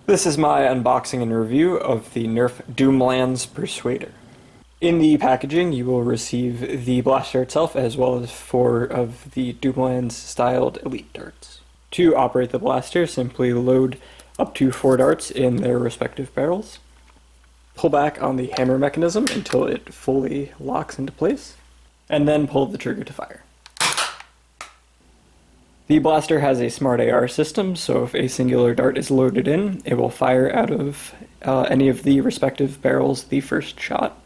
This is my unboxing and review of the Nerf Doomlands Persuader. In the packaging, you will receive the blaster itself as well as 4 of the Doomlands styled elite darts. To operate the blaster, simply load up to 4 darts in their respective barrels. Pull back on the hammer mechanism until it fully locks into place, and then pull the trigger to fire. The blaster has a smart AR system, so if a singular dart is loaded in, it will fire out of any of the respective barrels the first shot.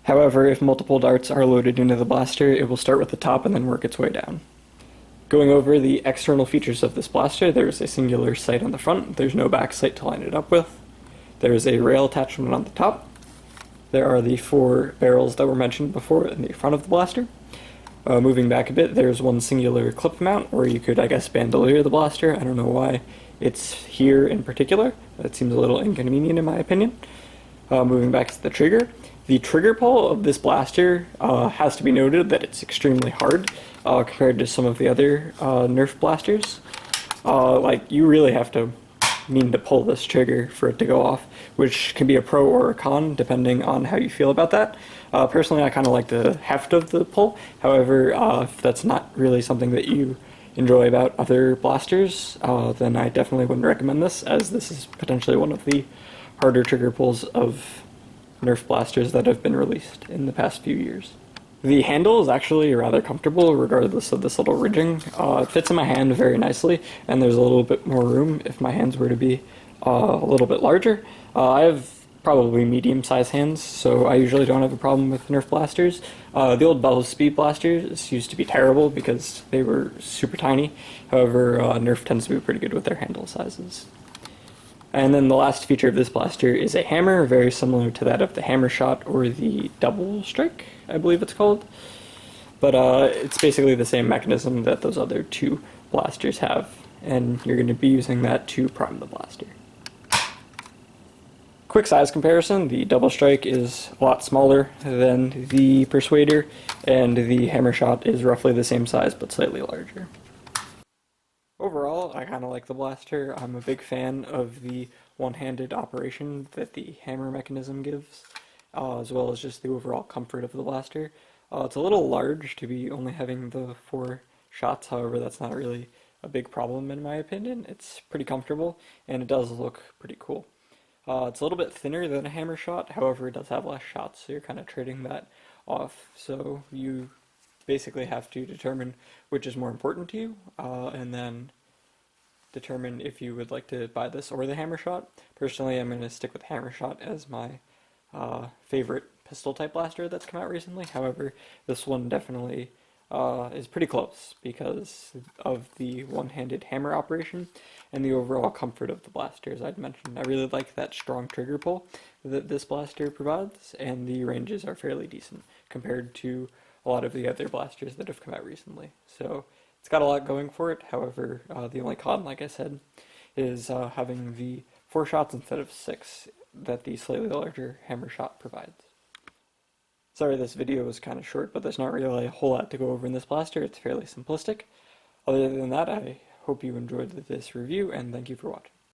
However, if multiple darts are loaded into the blaster, it will start with the top and then work its way down. Going over the external features of this blaster, there is a singular sight on the front. There's no back sight to line it up with. There is a rail attachment on the top. There are the 4 barrels that were mentioned before in the front of the blaster. Moving back a bit, there's one singular clip mount where you could, I guess, bandolier the blaster. I don't know why it's here in particular. That seems a little inconvenient in my opinion. Moving back to the trigger pull of this blaster has to be noted that it's extremely hard compared to some of the other Nerf blasters. Like, you really have to mean to pull this trigger for it to go off, which can be a pro or a con depending on how you feel about that. Personally, I kind of like the heft of the pull. However, if that's not really something that you enjoy about other blasters, then I definitely wouldn't recommend this, as this is potentially one of the harder trigger pulls of Nerf blasters that have been released in the past few years. The handle is actually rather comfortable regardless of this little ridging. It fits in my hand very nicely, and there's a little bit more room if my hands were to be a little bit larger. I have probably medium-sized hands, so I usually don't have a problem with Nerf blasters. The old Bell Speed blasters used to be terrible because they were super tiny. However, Nerf tends to be pretty good with their handle sizes. And then the last feature of this blaster is a hammer, very similar to that of the hammer shot or the double strike, I believe it's called. But it's basically the same mechanism that those other 2 blasters have, and you're going to be using that to prime the blaster. Quick size comparison, the double strike is a lot smaller than the Persuader, and the hammer shot is roughly the same size but slightly larger. Overall, I kind of like the blaster. I'm a big fan of the one-handed operation that the hammer mechanism gives, as well as just the overall comfort of the blaster. It's a little large to be only having the 4 shots, however that's not really a big problem in my opinion. It's pretty comfortable, and it does look pretty cool. It's a little bit thinner than a hammer shot, however it does have less shots, so you're kind of trading that off. So you basically have to determine which is more important to you, and then determine if you would like to buy this or the hammer shot. Personally, I'm going to stick with hammer shot as my favorite pistol type blaster that's come out recently. However, this one definitely is pretty close because of the one-handed hammer operation and the overall comfort of the blaster, as I'd mentioned. I really like that strong trigger pull that this blaster provides, and the ranges are fairly decent compared to a lot of the other blasters that have come out recently. So it's got a lot going for it. However, the only con, like I said, is having the 4 shots instead of 6 that the slightly larger hammer shot provides. Sorry this video was kind of short, but there's not really a whole lot to go over in this blaster. It's fairly simplistic. Other than that, I hope you enjoyed this review, and thank you for watching.